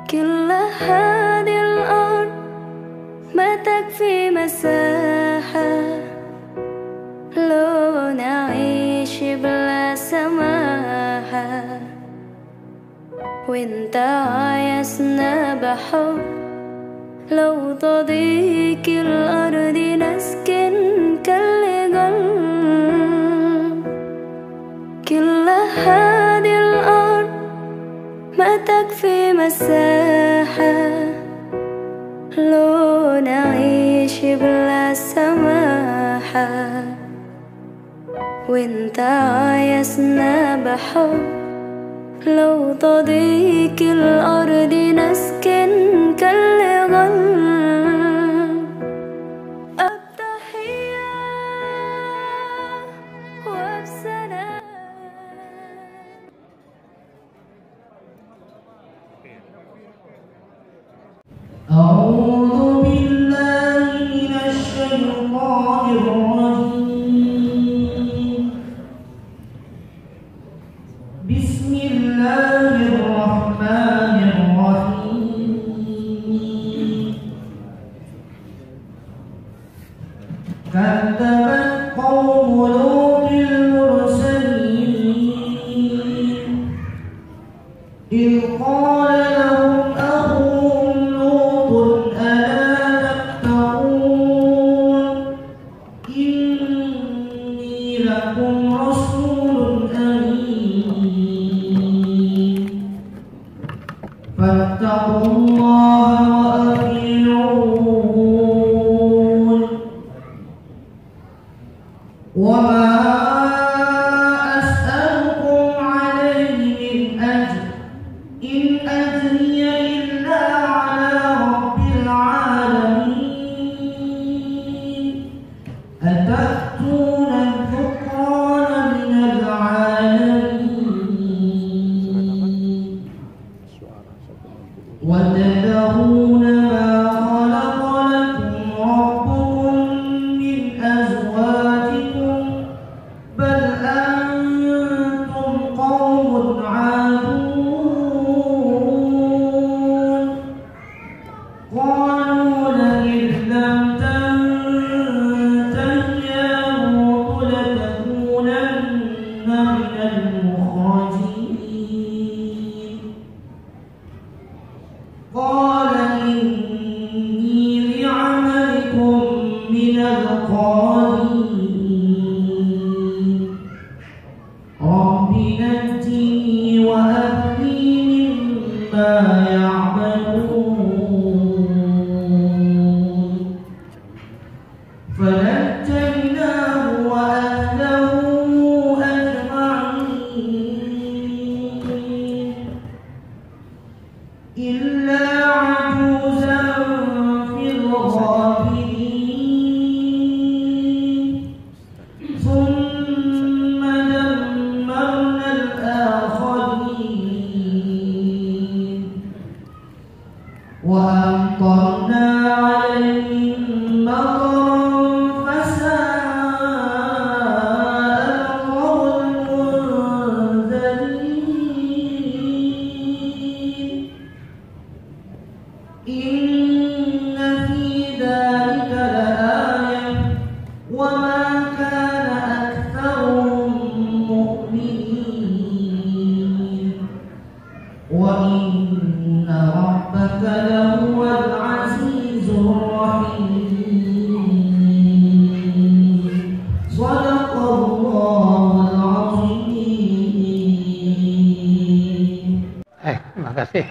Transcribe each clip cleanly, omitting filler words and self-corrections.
كل هذه الأرض ما تكفي مساحة لو نعيش بلا سماحة، وانت عايزنا بحب لو تضيق الأرض نسكن كالجل. كل هذه الأرض ما تكفي مساحة لو نعيش بلا سماحة، وانت عايزنا بحب لو تضيق الأرض نسكن كالغل. التحية وبسلام. أعوذ بالله من الشيطان الرجيم. بسم الله الرحمن الرحيم. كذبت قوم لوط المرسلين إذ قال لهم أخوهم لوط ألا تتقون إني لكم رسول أمين فاتقوا الله وأطيعون وما أسألكم عليه من أجر إن أجري إلا على رب العالمين أتأتون الذكران من العالمين وتذرون ما خلق لكم ربكم من أزواجكم بل أنتم قوم عادون قالوا لئن لم تنته يا لوط لتكونن من المخرجين قال إني لعملكم من القالين رب نجني وأهلي مما يعملون فنجيناه وأهله أجمعين إلا عجوزا في الغابرين ثم دمرنا الآخرين وأمطرنا عليهم مطرا فساء مطر المنذرين إن في ذلك لآية وما كان أكثرهم مؤمنين وإن ربك لهو العزيز الرحيم صدق الله العظيم. Terima kasih.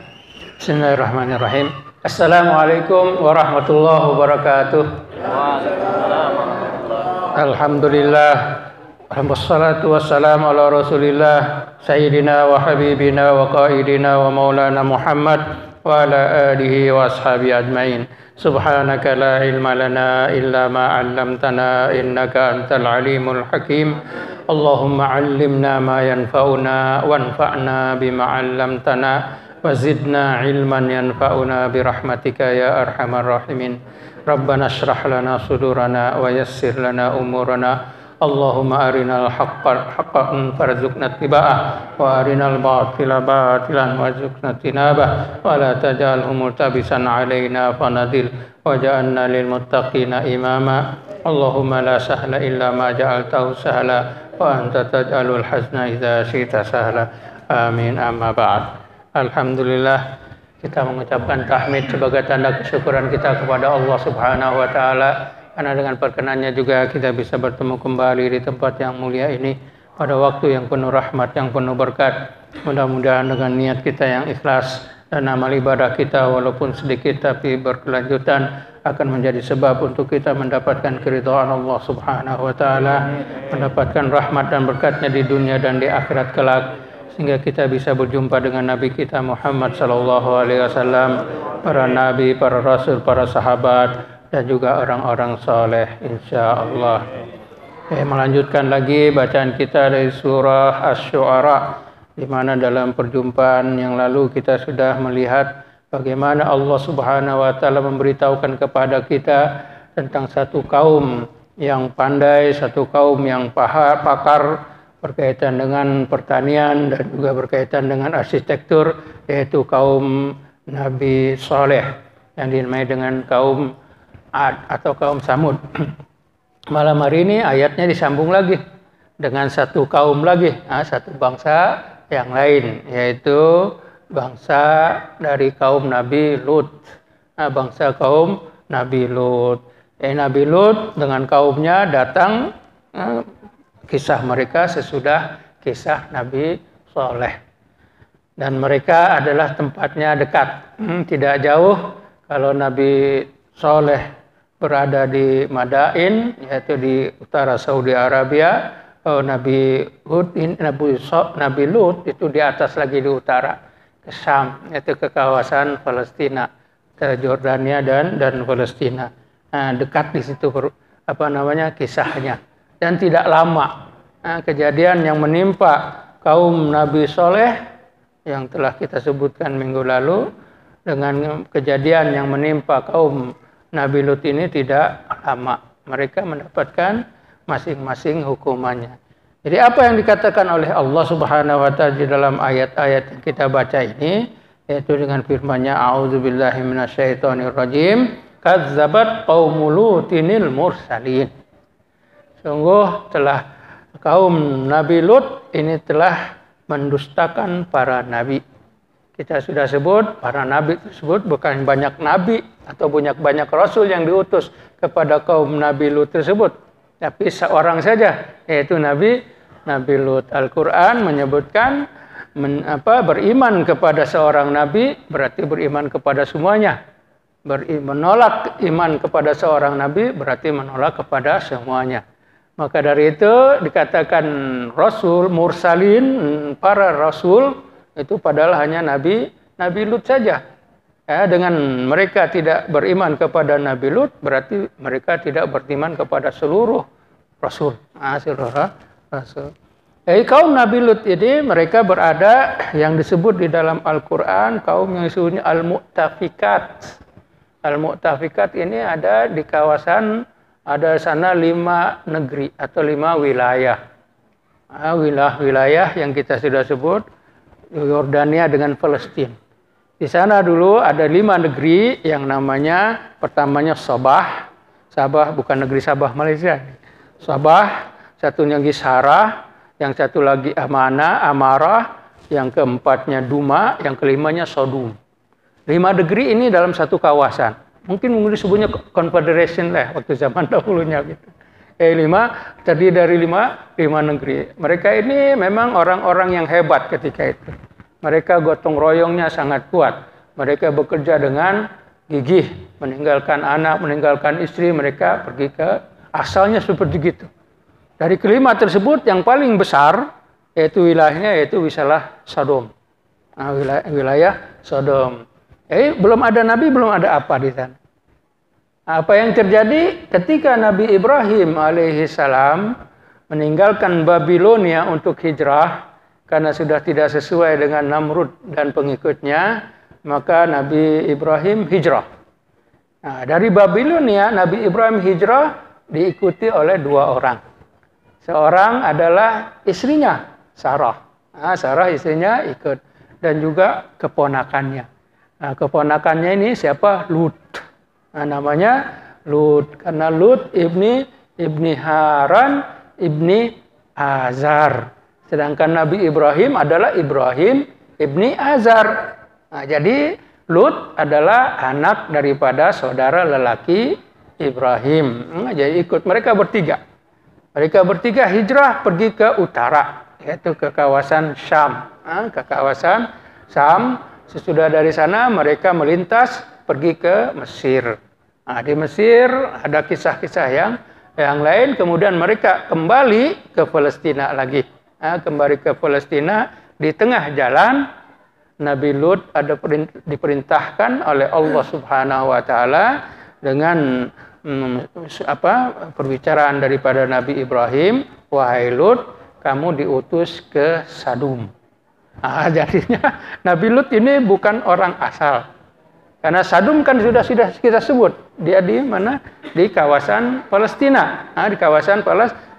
Bismillahirrahmanirrahim. Assalamualaikum warahmatullahi wabarakatuh. Alhamdulillah. Wassalatu wassalamu ala rasulillah Sayyidina wa habibina wa qaidina wa maulana Muhammad wa ala alihi wa ashabi ajmain. Subhanaka la ilma lana illa ma 'allamtana innaka antal alimul hakim. Allahumma 'allimna ma yanfa'una wanfa'na bima 'allamtana وزدنا علما ينفعنا برحمتك يا أرحم الراحمين ربنا اشرح لنا صدورنا ويسر لنا أمورنا اللهم أرنا الحق حقا فارزقنا اتباعه وأرنا الباطل باطلا وارزقنا اجتنابه ولا تجعله ملتبسا علينا فنضل وجعلنا للمتقين إماما اللهم لا سهل إلا ما جعلته سهلا وأنت تجعل الحزن إذا شئت سهلا آمين أما بعد. Alhamdulillah, kita mengucapkan tahmid sebagai tanda kesyukuran kita kepada Allah Subhanahu wa taala karena dengan perkenannya juga kita bisa bertemu kembali di tempat yang mulia ini pada waktu yang penuh rahmat, yang penuh berkat. Mudah-mudahan dengan niat kita yang ikhlas dan amal ibadah kita walaupun sedikit tapi berkelanjutan akan menjadi sebab untuk kita mendapatkan keridhaan Allah Subhanahu wa taala, mendapatkan rahmat dan berkatnya di dunia dan di akhirat kelak, sehingga kita bisa berjumpa dengan Nabi kita Muhammad sallallahu alaihi wasallam, para nabi, para rasul, para sahabat dan juga orang-orang saleh insyaallah. Melanjutkan lagi bacaan kita dari surah Asy-Syu'ara, di mana dalam perjumpaan yang lalu kita sudah melihat bagaimana Allah Subhanahu wa taala memberitahukan kepada kita tentang satu kaum yang pandai, satu kaum yang pakar berkaitan dengan pertanian dan juga berkaitan dengan arsitektur, yaitu kaum Nabi Saleh yang dinamai dengan kaum Ad atau kaum Samud. Malam hari ini ayatnya disambung lagi dengan satu kaum lagi, satu bangsa yang lain, yaitu bangsa dari kaum Nabi Lut. Bangsa kaum Nabi Lut. Nabi Lut dengan kaumnya datang, kisah mereka sesudah kisah Nabi Saleh. Dan mereka adalah tempatnya dekat, tidak jauh. Kalau Nabi Saleh berada di Madain, yaitu di utara Saudi Arabia, Nabi Lut itu di atas lagi di utara, ke Syam, yaitu ke kawasan Palestina, ke Jordania dan Palestina. Dekat di situ kisahnya. Dan tidak lama kejadian yang menimpa kaum Nabi Saleh yang telah kita sebutkan minggu lalu dengan kejadian yang menimpa kaum Nabi Lut ini tidak lama. Mereka mendapatkan masing-masing hukumannya. Jadi apa yang dikatakan oleh Allah Subhanahu wa taala di dalam ayat-ayat yang kita baca ini, yaitu dengan firman-Nya a'udzubillahi minasyaitonirrajim, kazzabat qaumul lutinil mursalin. Sungguh telah kaum Nabi Lut ini telah mendustakan para nabi. Kita sudah sebut para nabi tersebut bukan banyak nabi atau banyak rasul yang diutus kepada kaum Nabi Lut tersebut, tapi seorang saja, yaitu Nabi Lut. Al-Quran menyebutkan beriman kepada seorang nabi berarti beriman kepada semuanya. Menolak iman kepada seorang nabi berarti menolak kepada semuanya. Maka dari itu dikatakan rasul mursalin, para rasul itu padahal hanya Nabi Lut saja. Dengan mereka tidak beriman kepada Nabi Lut berarti mereka tidak beriman kepada seluruh rasul. Rasul. Jadi kaum Nabi Lut ini mereka berada yang disebut di dalam Al-Quran kaum yang disebutnya Al-Mu'tafikat. Al-Mu'tafikat ini ada di kawasan, ada sana 5 negeri atau 5 wilayah. Wilayah yang kita sudah sebut, Yordania dengan Palestina. Di sana dulu ada 5 negeri yang namanya, pertamanya Sabah. Sabah bukan negeri Sabah Malaysia. Sabah, satunya lagi Sarah, yang satu lagi Amarah, yang keempatnya Duma, yang kelimanya Sodom. 5 negeri ini dalam satu kawasan. Mungkin disebutnya confederation lah waktu zaman dahulunya gitu. 5 terdiri dari 5 negeri. Mereka ini memang orang-orang yang hebat ketika itu. Mereka gotong royongnya sangat kuat. Mereka bekerja dengan gigih, meninggalkan anak, meninggalkan istri, mereka pergi ke asalnya seperti gitu. Dari kelima tersebut yang paling besar yaitu wilayahnya yaitu wilayah Sodom. Wilayah Sodom. Belum ada nabi, belum ada apa di sana. Apa yang terjadi ketika Nabi Ibrahim alaihissalam meninggalkan Babilonia untuk hijrah, karena sudah tidak sesuai dengan Namrud dan pengikutnya, maka Nabi Ibrahim hijrah. Nah, dari Babilonia Nabi Ibrahim hijrah diikuti oleh 2 orang. Seorang adalah istrinya, Sarah. Nah, Sarah istrinya ikut, dan juga keponakannya. Nah, keponakannya ini siapa? Lut. Nah, namanya Lut, karena Lut ibni Haran ibni Azar. Sedangkan Nabi Ibrahim adalah Ibrahim ibni Azar. Nah, jadi Lut adalah anak daripada saudara lelaki Ibrahim. Jadi ikut mereka bertiga. Mereka bertiga hijrah pergi ke utara, yaitu ke kawasan Syam. Ke kawasan Syam. Sesudah dari sana mereka melintas pergi ke Mesir. Nah, di Mesir ada kisah-kisah yang lain. Kemudian mereka kembali ke Palestina lagi. Kembali ke Palestina. Di tengah jalan Nabi Lut diperintahkan oleh Allah Subhanahu wa taala dengan perbicaraan daripada Nabi Ibrahim, wahai Lut, kamu diutus ke Sadum. Jadinya Nabi Lut ini bukan orang asal. Karena Sadum kan sudah kita sebut, dia di mana? Di kawasan Palestina. Di kawasan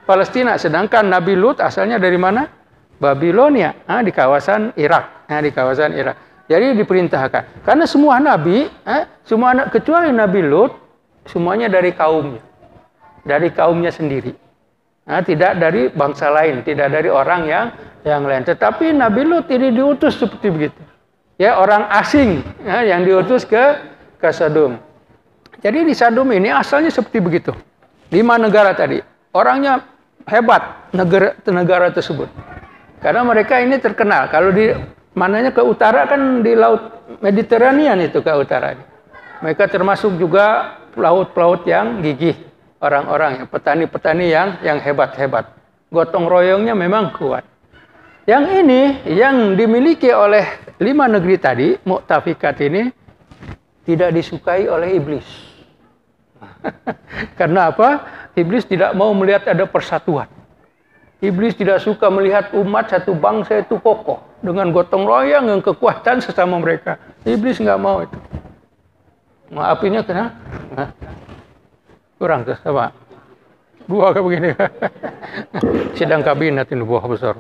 Palestina. Sedangkan Nabi Lut asalnya dari mana? Babilonia, di kawasan Irak. Di kawasan Irak. Jadi diperintahkan. Karena semua nabi, kecuali Nabi Lut, semuanya dari kaumnya sendiri. Tidak dari bangsa lain, tidak dari orang yang lain. Tetapi Nabi Lut ini diutus seperti begitu. Ya, orang asing yang diutus ke Sadum. Jadi di Sadum ini asalnya seperti begitu. 5 negara tadi. Orangnya hebat negara tersebut. Karena mereka ini terkenal. Kalau di mananya ke utara kan di Laut Mediterania itu ke utara. Mereka termasuk juga pelaut-pelaut yang gigih, orang-orang, petani-petani yang hebat-hebat. Gotong royongnya memang kuat. Yang ini yang dimiliki oleh 5 negeri tadi, Mu'tafikat ini, tidak disukai oleh iblis. Karena apa? Iblis tidak mau melihat ada persatuan. Iblis tidak suka melihat umat satu bangsa itu kokoh dengan gotong royong yang kekuatan sesama mereka. Iblis nggak mau itu. Apinya kena? Kurang tuh, sama. 2 kayak begini. Sidang kabinet ini buah besar.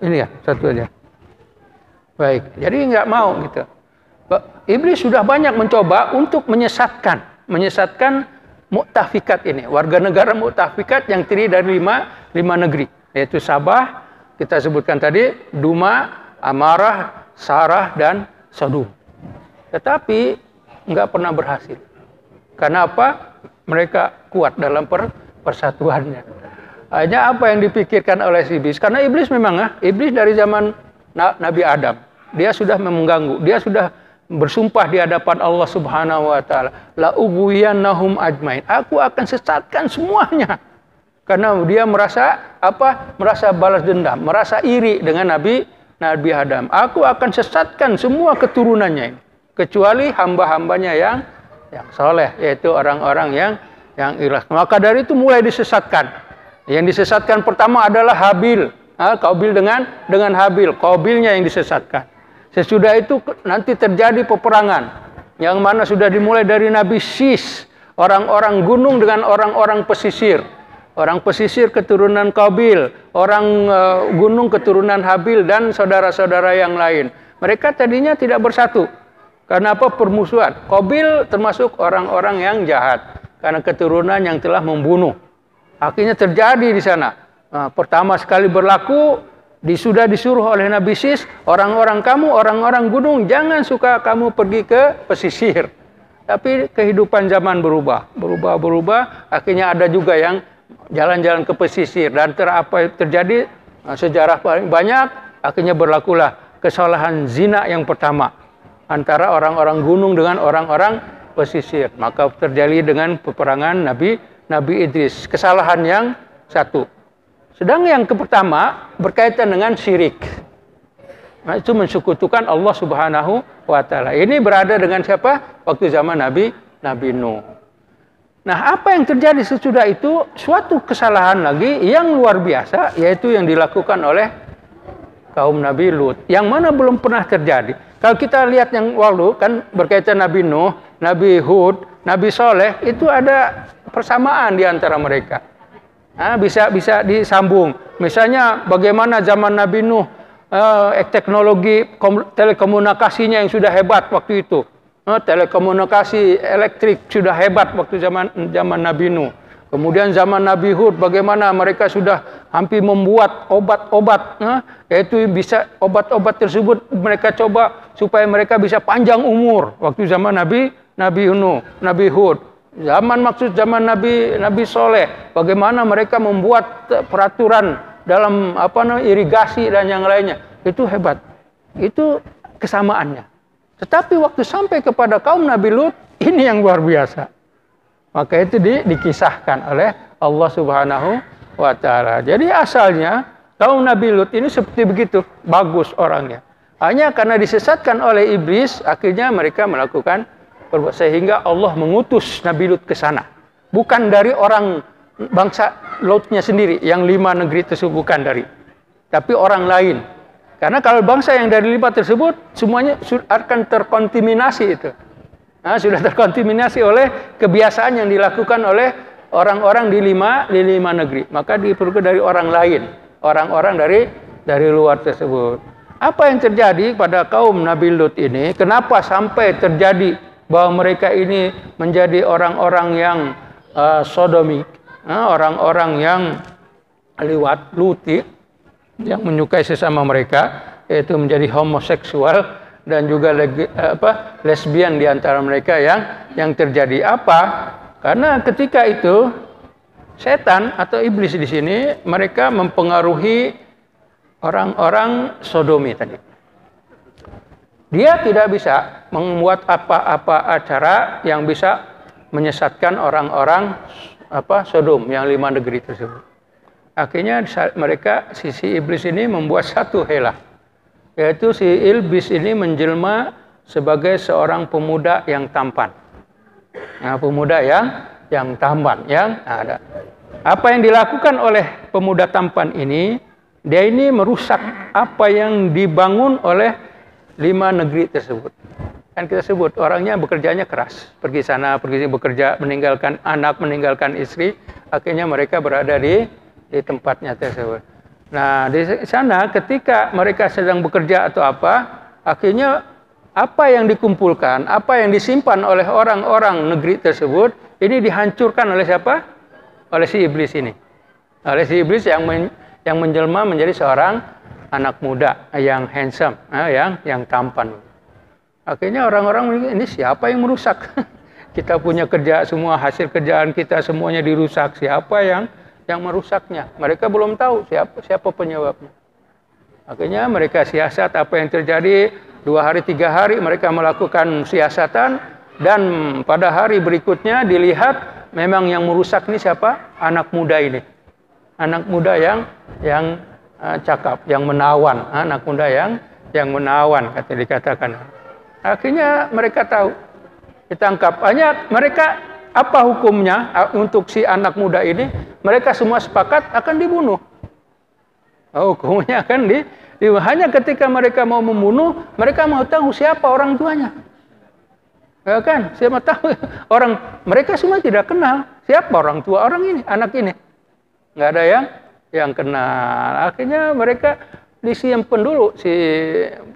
Ini ya, 1 aja. Baik, jadi nggak mau gitu. Iblis sudah banyak mencoba untuk menyesatkan Mu'tafikat ini, warga negara Mu'tafikat yang terdiri dari 5 negeri, yaitu Sabah, kita sebutkan tadi, Duma, Amarah, Sarah, dan Sodom. Tetapi nggak pernah berhasil. Karena apa? Mereka kuat dalam persatuannya. Hanya apa yang dipikirkan oleh iblis? Karena iblis memang, iblis dari zaman Nabi Adam, dia sudah mengganggu, dia sudah bersumpah di hadapan Allah Subhanahu wa taala, la ughwiyannahum ajmain. Aku akan sesatkan semuanya. Karena dia merasa balas dendam, merasa iri dengan Nabi Adam. Aku akan sesatkan semua keturunannya ini, kecuali hamba-hambanya yang soleh, yaitu orang-orang yang ikhlas. Maka dari itu mulai disesatkan. Yang disesatkan pertama adalah Habil. Qabil dengan Habil, Qabilnya yang disesatkan. Sesudah itu nanti terjadi peperangan yang mana sudah dimulai dari Nabi Sis, orang-orang gunung dengan orang-orang pesisir. Orang pesisir keturunan Qabil, orang gunung keturunan Habil dan saudara-saudara yang lain. Mereka tadinya tidak bersatu. Karena apa? Permusuhan. Qabil termasuk orang-orang yang jahat karena keturunan yang telah membunuh. Akhirnya terjadi di sana. Pertama sekali berlaku, sudah disuruh oleh Nabi Sis, orang-orang gunung, jangan suka kamu pergi ke pesisir. Tapi kehidupan zaman berubah. Akhirnya ada juga yang jalan-jalan ke pesisir. Dan apa terjadi? Sejarah paling banyak, akhirnya berlakulah kesalahan zina yang pertama. Antara orang-orang gunung dengan orang-orang pesisir. Maka terjadi dengan peperangan Nabi Idris. Kesalahan yang satu. Sedang yang pertama berkaitan dengan syirik. Itu mensekutukan Allah Subhanahu wa taala. Ini berada dengan siapa? Waktu zaman Nabi Nuh. Nah, apa yang terjadi sesudah itu? Suatu kesalahan lagi yang luar biasa, yaitu yang dilakukan oleh kaum Nabi Lut, yang mana belum pernah terjadi. Kalau kita lihat yang lalu kan berkaitan Nabi Nuh, Nabi Hud, Nabi Soleh, itu ada persamaan di antara mereka. Bisa disambung. Misalnya bagaimana zaman Nabi Nuh, teknologi telekomunikasinya yang sudah hebat waktu itu. Telekomunikasi elektrik sudah hebat waktu zaman Nabi Nuh. Kemudian zaman Nabi Hud, bagaimana mereka sudah hampir membuat obat-obat, yaitu bisa obat-obat tersebut mereka coba supaya mereka bisa panjang umur. Waktu zaman Nabi Nuh, Nabi Hud, zaman Nabi Soleh, bagaimana mereka membuat peraturan dalam irigasi dan yang lainnya. Itu hebat, itu kesamaannya. Tetapi waktu sampai kepada kaum Nabi Lut, ini yang luar biasa. Maka itu dikisahkan oleh Allah Subhanahu wa Ta'ala. Jadi asalnya kaum Nabi Lut ini seperti begitu, bagus orangnya. Hanya karena disesatkan oleh iblis, akhirnya mereka melakukan perbuatan, sehingga Allah mengutus Nabi Lut ke sana. Bukan dari orang bangsa Lutnya sendiri, yang 5 negeri tersebut bukan dari, tapi orang lain. Karena kalau bangsa yang dari 5 tersebut, semuanya akan terkontaminasi itu. Sudah terkontaminasi oleh kebiasaan yang dilakukan oleh orang-orang di lima negeri. Maka diperlukan dari orang lain, orang-orang dari luar tersebut. Apa yang terjadi pada kaum Nabi Lut ini? Kenapa sampai terjadi bahwa mereka ini menjadi orang-orang yang sodomik, orang-orang yang liwat, luti, yang menyukai sesama mereka, yaitu menjadi homoseksual dan juga lesbian di antara mereka yang terjadi apa? Karena ketika itu setan atau iblis di sini mereka mempengaruhi orang-orang Sodomi tadi. Dia tidak bisa membuat apa-apa acara yang bisa menyesatkan orang-orang Sodom yang 5 negeri tersebut. Akhirnya sisi iblis ini membuat satu helah, yaitu si iblis ini menjelma sebagai seorang pemuda yang tampan. Pemuda yang tampan, yang ada. Apa yang dilakukan oleh pemuda tampan ini, dia ini merusak apa yang dibangun oleh 5 negeri tersebut. Kan kita sebut orangnya bekerjanya keras, pergi sana, pergi sini, bekerja, meninggalkan anak, meninggalkan istri, akhirnya mereka berada di tempatnya tersebut. Nah, di sana ketika mereka sedang bekerja atau apa, akhirnya apa yang dikumpulkan, apa yang disimpan oleh orang-orang negeri tersebut, ini dihancurkan oleh siapa? Oleh si iblis ini. Oleh si iblis yang menjelma menjadi seorang anak muda yang handsome, yang tampan. Akhirnya orang-orang ini siapa yang merusak? Kita punya kerja semua, hasil kerjaan kita semuanya dirusak. Siapa yang merusaknya? Mereka belum tahu siapa penyebabnya. Akhirnya mereka siasat apa yang terjadi. 2 hari 3 hari mereka melakukan siasatan, dan pada hari berikutnya dilihat memang yang merusak ini siapa? Anak muda ini. Anak muda yang cakap, yang menawan. Anak muda yang menawan dikatakan. Akhirnya mereka tahu, ditangkap. Hanya mereka, apa hukumnya untuk si anak muda ini? Mereka semua sepakat akan dibunuh. Hukumnya akan hanya ketika mereka mau membunuh, mereka mau tahu siapa orang tuanya. Ya kan? Siapa tahu mereka semua tidak kenal siapa orang tua orang ini, anak ini. Nggak ada yang kenal. Akhirnya mereka disimpan dulu si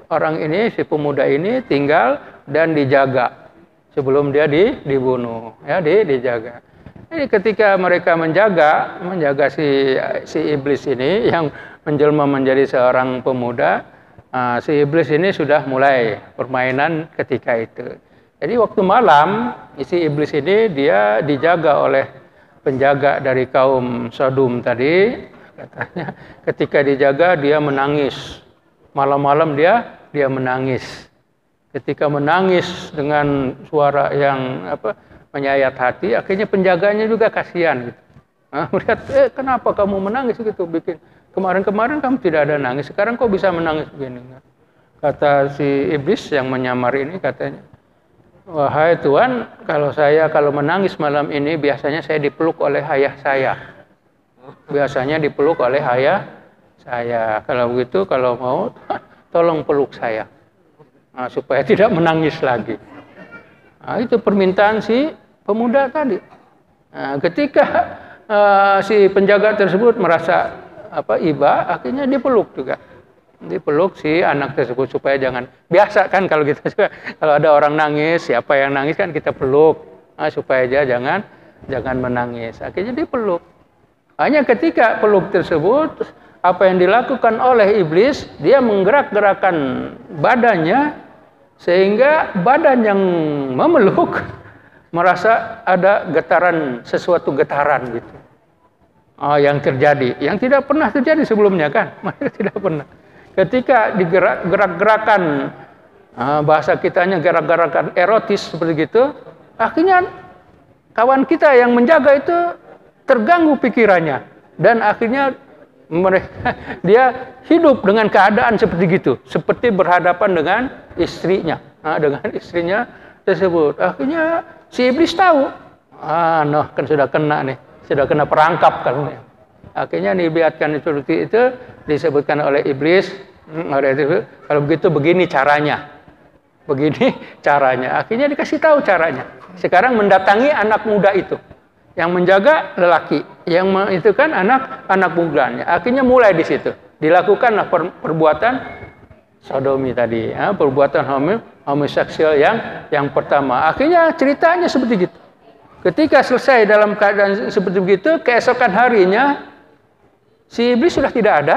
orang ini, si pemuda ini tinggal dan dijaga sebelum dia dibunuh, dijaga. Jadi ketika mereka menjaga si iblis ini yang menjelma menjadi seorang pemuda, si iblis ini sudah mulai permainan ketika itu. Jadi waktu malam, si iblis ini dia dijaga oleh penjaga dari kaum Sodom tadi. Katanya ketika dijaga dia menangis. Malam-malam dia menangis. Ketika menangis dengan suara yang menyayat hati, akhirnya penjaganya juga kasihan gitu. Melihat, kenapa kamu menangis gitu, bikin kemarin-kemarin kamu tidak ada nangis, sekarang kok bisa menangis begini? Kata si iblis yang menyamar ini, katanya, wahai Tuhan, kalau menangis malam ini biasanya saya dipeluk oleh ayah saya. Biasanya dipeluk oleh ayah saya. Kalau begitu, kalau mau, tolong peluk saya. Nah, supaya tidak menangis lagi. Nah, itu permintaan si pemuda tadi. Nah, ketika si penjaga tersebut merasa iba, akhirnya dipeluk juga. Dipeluk si anak tersebut supaya jangan, biasa kan kalau kita juga, kalau ada orang nangis, siapa yang nangis kan kita peluk, supaya dia jangan menangis. Akhirnya dipeluk. Hanya ketika peluk tersebut, apa yang dilakukan oleh iblis, dia menggerak-gerakkan badannya sehingga badan yang memeluk merasa ada getaran, sesuatu getaran gitu. Yang terjadi, yang tidak pernah terjadi sebelumnya kan, mereka tidak pernah. Ketika digerak-gerakan, bahasa kitanya gerak-gerakan erotis seperti itu, akhirnya kawan kita yang menjaga itu terganggu pikirannya, dan akhirnya dia hidup dengan keadaan seperti itu, seperti berhadapan dengan istrinya, tersebut. Akhirnya si iblis tahu, kan sudah kena nih, sudah kena perangkap kan. Akhirnya dilihatkan seperti itu, disebutkan oleh iblis, kalau begitu begini caranya. Akhirnya dikasih tahu caranya. Sekarang mendatangi anak muda itu, yang menjaga lelaki, yang itu kan anak mudanya. Akhirnya mulai di situ dilakukanlah perbuatan sodomi tadi, perbuatan homoseksual yang pertama. Akhirnya ceritanya seperti itu. Ketika selesai dalam keadaan seperti begitu, keesokan harinya si iblis sudah tidak ada,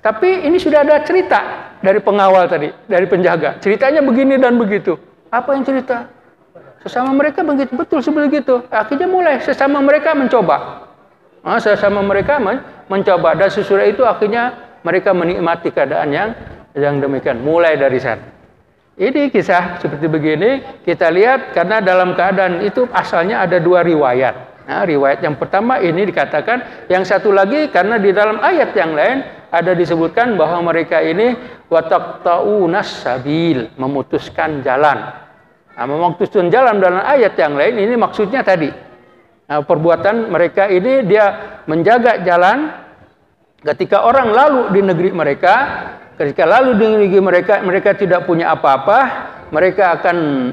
tapi ini sudah ada cerita dari pengawal tadi, dari penjaga. Ceritanya begini dan begitu. Apa yang cerita? Sesama mereka begitu, betul seperti itu. Akhirnya mulai sesama mereka mencoba. Dan sesudah itu akhirnya mereka menikmati keadaan yang demikian. Mulai dari sana. Ini kisah seperti begini kita lihat, karena dalam keadaan itu asalnya ada dua riwayat. Nah, riwayat yang pertama ini dikatakan, yang satu lagi karena di dalam ayat yang lain ada disebutkan bahwa mereka ini wataqta'unas sabil, memutuskan jalan. Nah, memutuskan jalan dalam ayat yang lain ini maksudnya tadi. Nah, perbuatan mereka ini dia menjaga jalan ketika orang lalu di negeri mereka. Ketika lalu di negeri mereka tidak punya apa-apa, mereka akan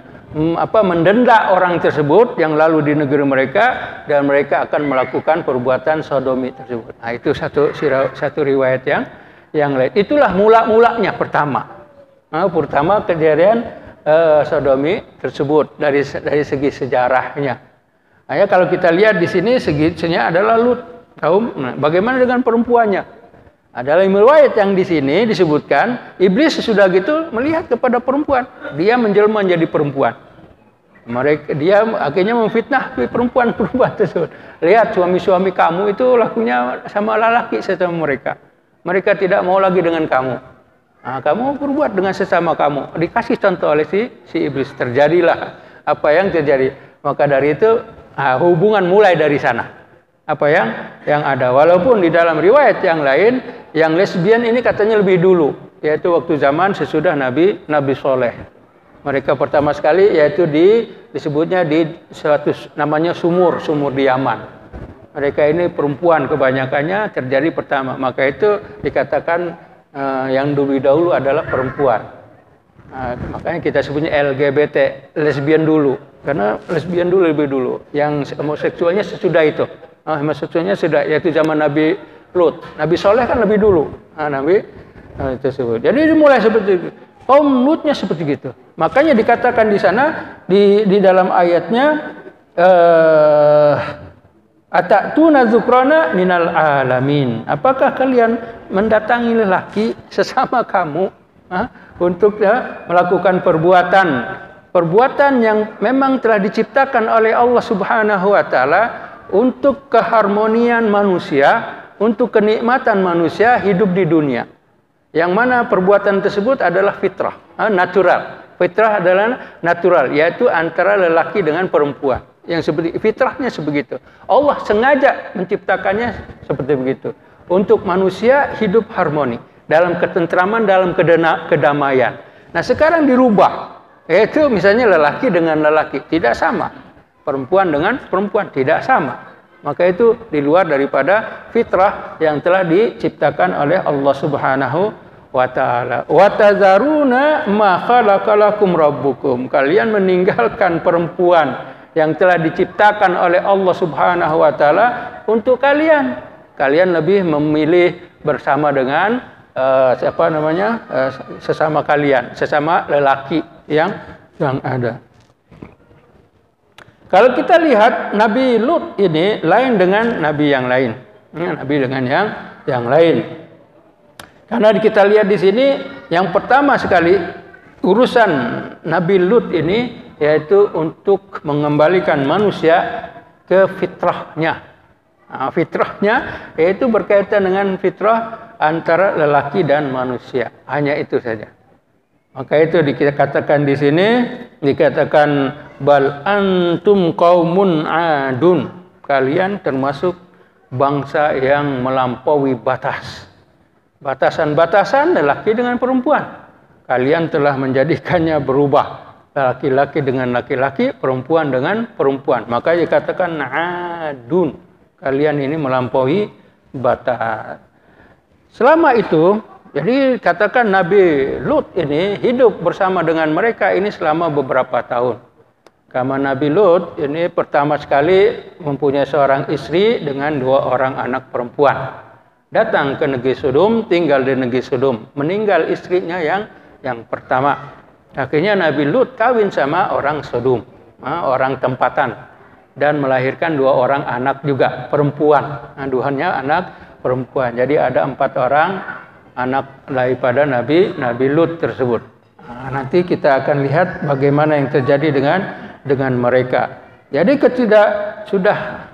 mendenda orang tersebut yang lalu di negeri mereka, dan mereka akan melakukan perbuatan sodomi tersebut. Nah, itu satu riwayat yang lain. Itulah mula-mulanya pertama. Pertama kejadian sodomi tersebut dari segi sejarahnya. Nah, kalau kita lihat di sini seginya adalah Lut kaum. Nah, bagaimana dengan perempuannya? Dalam riwayat yang di sini disebutkan, iblis sesudah gitu melihat kepada perempuan, dia menjelma menjadi perempuan. Dia akhirnya memfitnah perempuan tersebut. Lihat suami-suami kamu itu lakunya sama lelaki sesama mereka. Mereka tidak mau lagi dengan kamu. Nah, kamu berbuat dengan sesama kamu. Dikasih contoh oleh si iblis. Terjadilah apa yang terjadi. Maka dari itu hubungan mulai dari sana. Apa yang ada. Walaupun di dalam riwayat yang lain, yang lesbian ini katanya lebih dulu, yaitu waktu zaman sesudah Nabi Soleh. Mereka pertama sekali yaitu disebutnya di namanya sumur di Yaman. Mereka ini perempuan kebanyakannya terjadi pertama. Maka itu dikatakan yang dahulu adalah perempuan. Makanya kita sebutnya LGBT, lesbian dulu. Karena lesbian dulu lebih dulu. Yang homoseksualnya sesudah itu. Homoseksualnya sudah, yaitu zaman Nabi Lut. Nabi Soleh kan lebih dulu. Nabi tersebut. Jadi dimulai seperti itu. Kaum Lutnya seperti itu. Makanya dikatakan di sana di dalam ayatnya atatuna dzukrana minal alamin. Apakah kalian mendatangi lelaki sesama kamu untuk melakukan perbuatan yang memang telah diciptakan oleh Allah Subhanahu wa taala untuk keharmonian manusia, untuk kenikmatan manusia hidup di dunia. Yang mana perbuatan tersebut adalah fitrah, natural. Fitrah adalah natural, yaitu antara lelaki dengan perempuan. Yang seperti fitrahnya sebegitu. Allah sengaja menciptakannya seperti begitu. Untuk manusia hidup harmoni, dalam ketentraman, dalam kedamaian. Nah, sekarang dirubah. Yaitu misalnya lelaki dengan lelaki tidak sama. Perempuan dengan perempuan tidak sama. Maka itu di luar daripada fitrah yang telah diciptakan oleh Allah Subhanahu wa ta'ala. Wa tazaruna ma khalaqalakum rabbukum. Kalian meninggalkan perempuan yang telah diciptakan oleh Allah Subhanahu wa ta'ala untuk kalian. Kalian lebih memilih bersama dengan sesama kalian, sesama lelaki yang ada. Kalau kita lihat Nabi Lut ini lain dengan nabi yang lain. Nabi dengan yang lain. Karena kita lihat di sini yang pertama sekali urusan Nabi Lut ini yaitu untuk mengembalikan manusia ke fitrahnya. Fitrahnya yaitu berkaitan dengan fitrah antara lelaki dan manusia. Hanya itu saja. Maka itu dikatakan di sini, dikatakan bal antum qaumun adun. Kalian termasuk bangsa yang melampaui batas. Batasan-batasan lelaki dengan perempuan. Kalian telah menjadikannya berubah. Laki-laki dengan laki-laki, perempuan dengan perempuan. Maka dikatakan adun. Kalian ini melampaui batas. Selama itu, jadi katakan Nabi Lut ini hidup bersama dengan mereka ini selama beberapa tahun. Karena Nabi Lut ini pertama sekali mempunyai seorang istri dengan 2 orang anak perempuan. Datang ke negeri Sodom, tinggal di negeri Sodom. Meninggal istrinya yang pertama. Akhirnya Nabi Lut kawin sama orang Sodom, orang tempatan, dan melahirkan 2 orang anak juga perempuan. Duhannya anak perempuan. Jadi ada 4 orang anak daripada Nabi Lut tersebut. Nanti kita akan lihat bagaimana yang terjadi dengan mereka. Jadi ketika sudah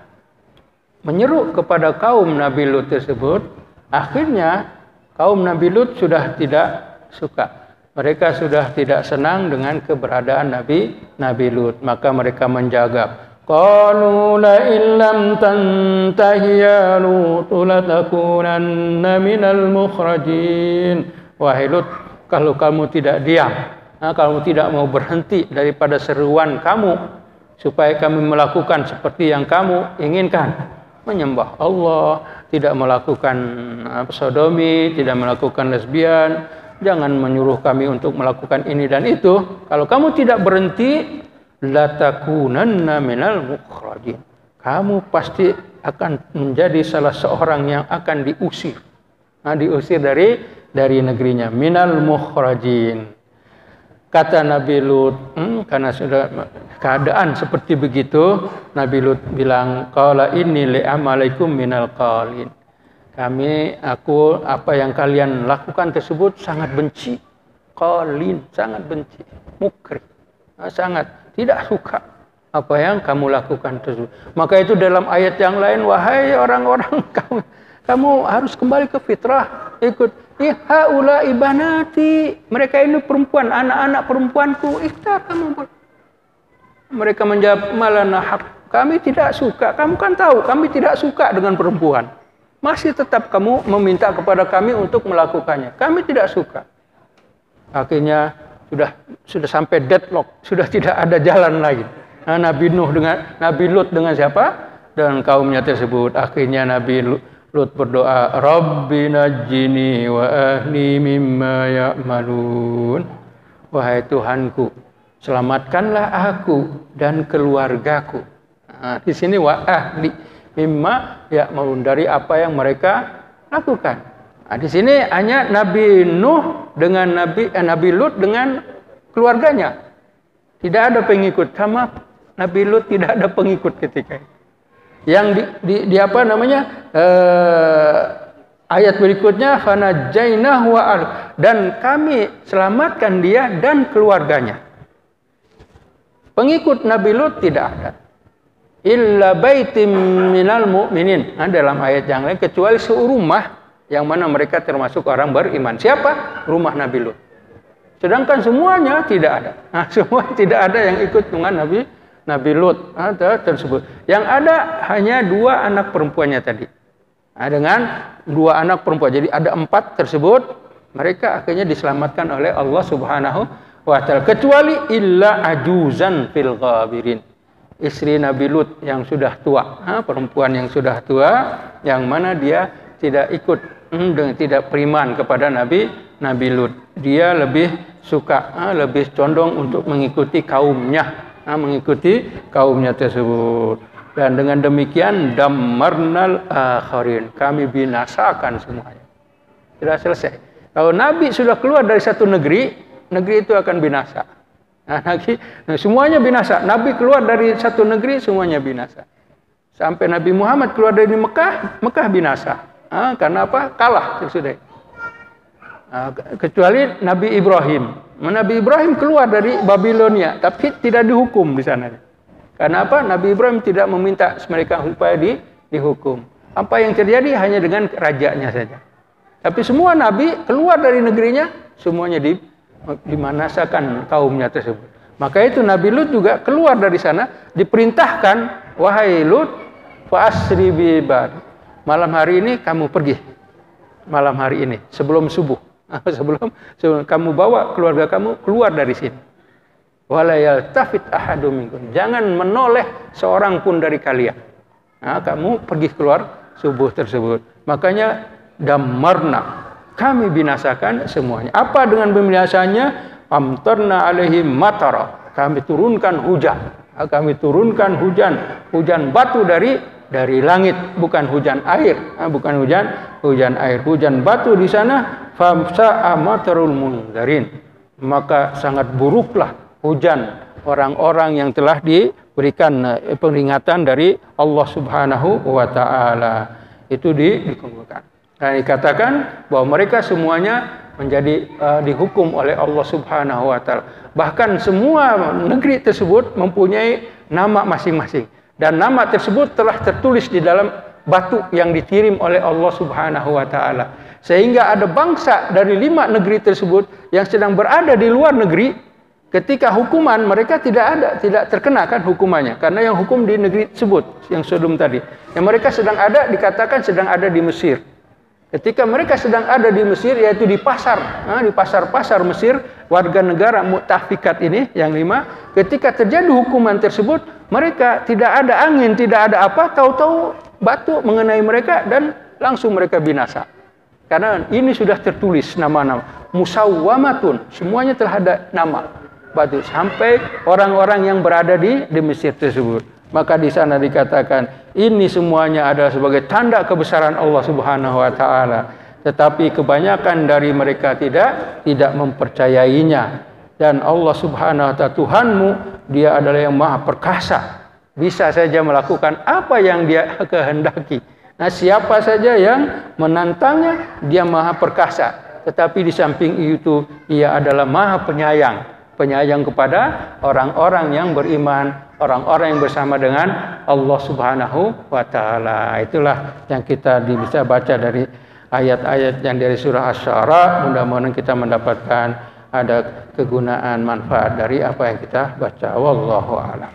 menyeru kepada kaum Nabi Lut tersebut, akhirnya kaum Nabi Lut sudah tidak suka. Mereka sudah tidak senang dengan keberadaan Nabi Lut. Maka mereka menjaga. Qalu la illam tantahi ya Lut latakunanna minal mukhrajin. Wahai Lut, kalau kamu tidak diam, kamu tidak mau berhenti daripada seruan kamu supaya kami melakukan seperti yang kamu inginkan, menyembah Allah, tidak melakukan sodomi, tidak melakukan lesbian, jangan menyuruh kami untuk melakukan ini dan itu. Kalau kamu tidak berhenti, latakunanna minal mukhrajin. Kamu pasti akan menjadi salah seorang yang akan diusir. Diusir dari negerinya. Minal mukhrajin. Kata Nabi Lut, karena sudah keadaan seperti begitu, Nabi Lut bilang, qala inni li'amalaikum minal qalin. Aku apa yang kalian lakukan tersebut sangat benci. Qalin, sangat benci. Mukri, sangat tidak suka apa yang kamu lakukan tersebut. Maka itu dalam ayat yang lain, wahai orang-orang, kamu harus kembali ke fitrah. Ikut. Haula ibanati. Mereka ini perempuan, anak-anak perempuanku. Ikhtar kamu. Mereka menjawab, malana haq. Kami tidak suka. Kamu kan tahu, kami tidak suka dengan perempuan. Masih tetap kamu meminta kepada kami untuk melakukannya. Kami tidak suka. Akhirnya sudah sampai deadlock, sudah tidak ada jalan lagi. Nabi Lut dengan siapa? Dengan kaumnya tersebut. Akhirnya Nabi Lut berdoa, Rabbi najjini wa ahli mimma ya'malun. Wahai Tuhanku, selamatkanlah aku dan keluargaku. Di sini wa ahli mimma ya'malun, dari apa yang mereka lakukan. Di sini hanya Nabi Nuh dengan Nabi Lut dengan keluarganya. Tidak ada pengikut. Sama Nabi Lut tidak ada pengikut ketika itu. Yang ayat berikutnya fanajainahu wa al, dan kami selamatkan dia dan keluarganya. Pengikut Nabi Lut tidak ada. Illa baitim minal mu'minin. Dalam ayat yang lain, kecuali seurumah yang mana mereka termasuk orang beriman. Siapa? Rumah Nabi Lut. Sedangkan semuanya tidak ada. Semua tidak ada yang ikut dengan Nabi Lut tersebut. Yang ada hanya 2 anak perempuannya tadi. Dengan 2 anak perempuan. Jadi ada 4 tersebut. Mereka akhirnya diselamatkan oleh Allah Subhanahu wa ta'ala. Kecuali illa ajuzan fil ghabirin. istri Nabi Lut yang sudah tua, perempuan yang sudah tua, yang mana dia tidak ikut dan tidak beriman kepada Nabi Lut. Dia lebih suka, lebih condong untuk mengikuti kaumnya, tersebut. Dan dengan demikian dammarnal akharin, kami binasakan semuanya. Sudah selesai. Kalau Nabi sudah keluar dari satu negeri, negeri itu akan binasa. Semuanya binasa. Nabi keluar dari satu negeri, semuanya binasa. Sampai Nabi Muhammad keluar dari Mekah, Mekah binasa. Karena apa? Kalah sudah. Kecuali Nabi Ibrahim. Nabi Ibrahim keluar dari Babilonia, tapi tidak dihukum di sana. Karena apa? Nabi Ibrahim tidak meminta mereka supaya dihukum. Apa yang terjadi hanya dengan rajanya saja. Tapi semua Nabi keluar dari negerinya, semuanya dimanasakan kaumnya tersebut. Maka itu Nabi Lut juga keluar dari sana, diperintahkan, wahai Lut, fa'asri bi'ibad. Malam hari ini kamu pergi. Malam hari ini, sebelum subuh. Sebelum kamu bawa keluarga kamu keluar dari sini. Wala yaltafit ahadum minkum. Jangan menoleh seorang pun dari kalian. Kamu pergi keluar subuh tersebut. Makanya dammarna, kami binasakan semuanya. Apa dengan pembinasaannya? Amtarna alaihim matara. Kami turunkan hujan. Kami turunkan hujan batu dari langit, bukan hujan air, bukan hujan air, hujan batu di sana. Famsa amatarul munzarin, maka sangat buruklah hujan orang-orang yang telah diberikan peringatan dari Allah Subhanahu wa taala. Itu dikumpulkan. Dan dikatakan bahwa mereka semuanya menjadi dihukum oleh Allah Subhanahu wa taala. Bahkan semua negeri tersebut mempunyai nama masing-masing. Dan nama tersebut telah tertulis di dalam batu yang dikirim oleh Allah Subhanahu wa taala. Sehingga ada bangsa dari 5 negeri tersebut yang sedang berada di luar negeri, ketika hukuman mereka tidak terkenakan hukumannya, karena yang hukum di negeri tersebut yang Sodom tadi. Yang mereka sedang ada dikatakan sedang ada di Mesir. Ketika mereka sedang ada di Mesir, yaitu di pasar-pasar Mesir, warga negara Mu'tafikat ini yang 5, ketika terjadi hukuman tersebut, mereka tidak ada angin, tidak ada apa, tahu-tahu batu mengenai mereka dan langsung mereka binasa. Karena ini sudah tertulis nama-nama musawwamatun, semuanya telah ada nama batu sampai orang-orang yang berada di Mesir tersebut. Maka di sana dikatakan ini semuanya adalah sebagai tanda kebesaran Allah Subhanahu wa taala. Tetapi kebanyakan dari mereka tidak mempercayainya. Dan Allah Subhanahu wa taala Tuhanmu, Dia adalah yang Maha Perkasa. Bisa saja melakukan apa yang Dia kehendaki. Nah, siapa saja yang menantangnya, Dia Maha Perkasa. Tetapi di samping itu, Ia adalah Maha Penyayang kepada orang-orang yang beriman, orang-orang yang bersama dengan Allah Subhanahu wa taala. Itulah yang kita bisa baca dari ayat-ayat yang dari surah Asy-Syu'ara. Mudah-mudahan kita mendapatkan ada kegunaan manfaat dari apa yang kita baca. Wallahu a'lam.